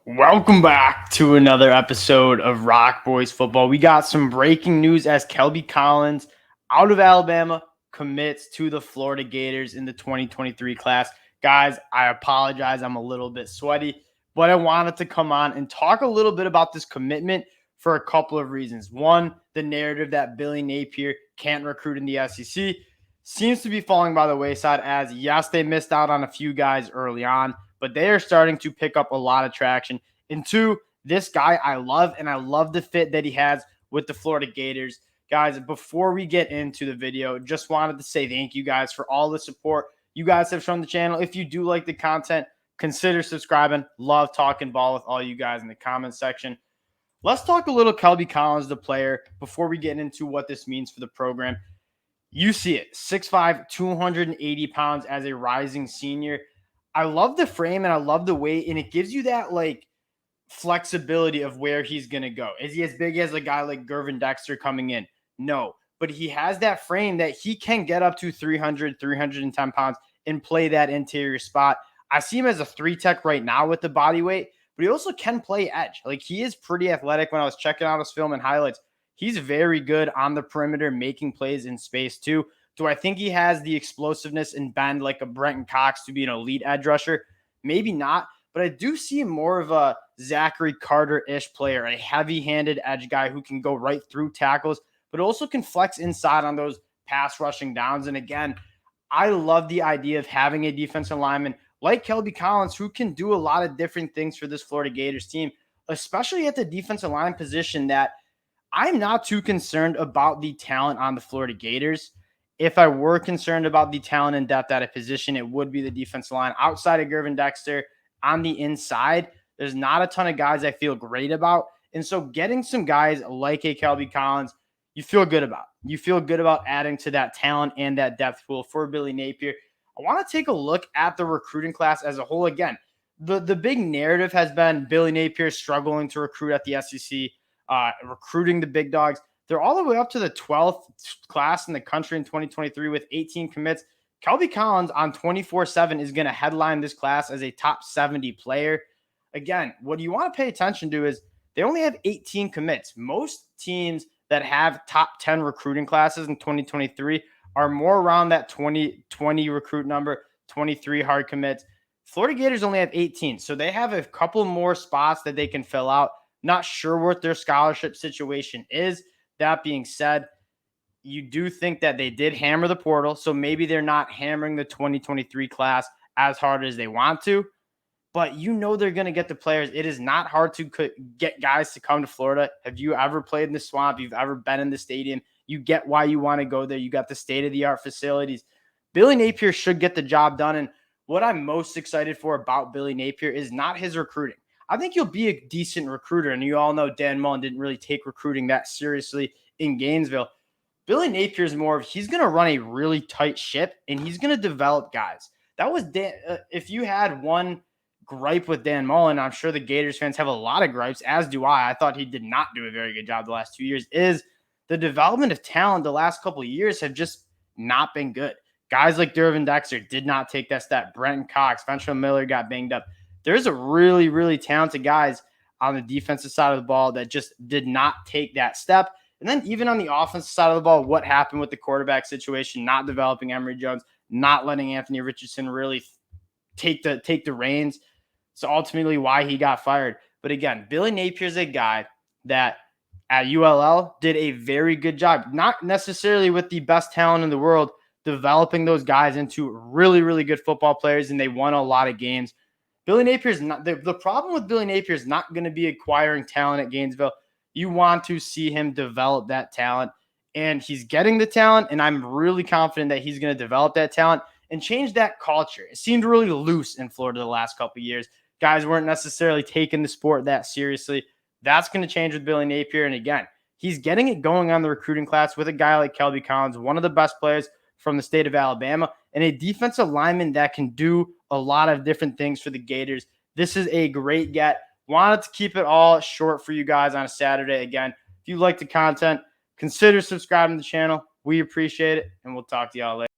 Welcome back to another episode of Rock Boys Football. We got some breaking news as Kelby Collins out of Alabama commits to the Florida Gators in the 2023 class. Guys, I apologize. I'm a little bit sweaty, but I wanted to come on and talk a little bit about this commitment for a couple of reasons. One, the narrative that Billy Napier can't recruit in the SEC seems to be falling by the wayside as, yes, they missed out on a few guys early on, but they are starting to pick up a lot of traction. And two, this guy I love, and I love the fit that he has with the Florida Gators. Guys, before we get into the video, just wanted to say thank you guys for all the support you guys have shown the channel. If you do like the content, consider subscribing. Love talking ball with all you guys in the comments section. Let's talk a little Kelby Collins, the player, before we get into what this means for the program. You see it, 6'5", 280 pounds as a rising senior. I love the frame and I love the weight, and it gives you that like flexibility of where he's going to go. Is he as big as a guy like Gervin Dexter coming in? No, but he has that frame that he can get up to 300, 310 pounds and play that interior spot. I see him as a 3-tech right now with the body weight, but he also can play edge. Like, he is pretty athletic. When I was checking out his film and highlights, he's very good on the perimeter, making plays in space too. Do I think he has the explosiveness and bend like a Brenton Cox to be an elite edge rusher? Maybe not, but I do see him more of a Zachary Carter-ish player, a heavy-handed edge guy who can go right through tackles, but also can flex inside on those pass rushing downs. And again, I love the idea of having a defensive lineman like Kelby Collins who can do a lot of different things for this Florida Gators team, especially at the defensive line position that I'm not too concerned about the talent on the Florida Gators. If I were concerned about the talent and depth at a position, it would be the defensive line. Outside of Gervin Dexter, on the inside, there's not a ton of guys I feel great about. And so getting some guys like a Kelby Collins, you feel good about. You feel good about adding to that talent and that depth pool for Billy Napier. I want to take a look at the recruiting class as a whole. Again, the big narrative has been Billy Napier struggling to recruit at the SEC, recruiting the big dogs. They're all the way up to the 12th class in the country in 2023 with 18 commits. Kelby Collins on 24/7 is going to headline this class as a top 70 player. Again, what you want to pay attention to is they only have 18 commits. Most teams that have top 10 recruiting classes in 2023 are more around that 20 recruit number, 23 hard commits. Florida Gators only have 18, so they have a couple more spots that they can fill out. Not sure what their scholarship situation is. That being said, you do think that they did hammer the portal, so maybe they're not hammering the 2023 class as hard as they want to, but you know they're going to get the players. It is not hard to get guys to come to Florida. Have you ever played in the swamp? You've ever been in the stadium? You get why you want to go there. You got the state-of-the-art facilities. Billy Napier should get the job done, and what I'm most excited for about Billy Napier is not his recruiting. I think he'll be a decent recruiter, and you all know Dan Mullen didn't really take recruiting that seriously in Gainesville. Billy Napier is more of, he's going to run a really tight ship, and he's going to develop guys. That was Dan. If you had one gripe with Dan Mullen, I'm sure the Gators fans have a lot of gripes, as do I. I thought he did not do a very good job the last 2 years, is the development of talent the last couple of years have just not been good. Guys like Gervin Dexter did not take that step. Brenton Cox, Ventrell Miller got banged up. There's a really, really talented guys on the defensive side of the ball that just did not take that step. And then even on the offensive side of the ball, what happened with the quarterback situation, not developing Emory Jones, not letting Anthony Richardson really take the reins. So ultimately why he got fired. But again, Billy Napier is a guy that at ULL did a very good job, not necessarily with the best talent in the world, developing those guys into really, really good football players, and they won a lot of games. Billy Napier is not the problem with Billy Napier is not going to be acquiring talent at Gainesville. You want to see him develop that talent, and he's getting the talent, and I'm really confident that he's going to develop that talent and change that culture. It seemed really loose in Florida the last couple of years. Guys weren't necessarily taking the sport that seriously. That's going to change with Billy Napier, and again, he's getting it going on the recruiting class with a guy like Kelby Collins, one of the best players from the state of Alabama, and a defensive lineman that can do a lot of different things for the Gators. This is a great get. Wanted to keep it all short for you guys on a Saturday. Again, if you like the content, consider subscribing to the channel. We appreciate it, and we'll talk to y'all later.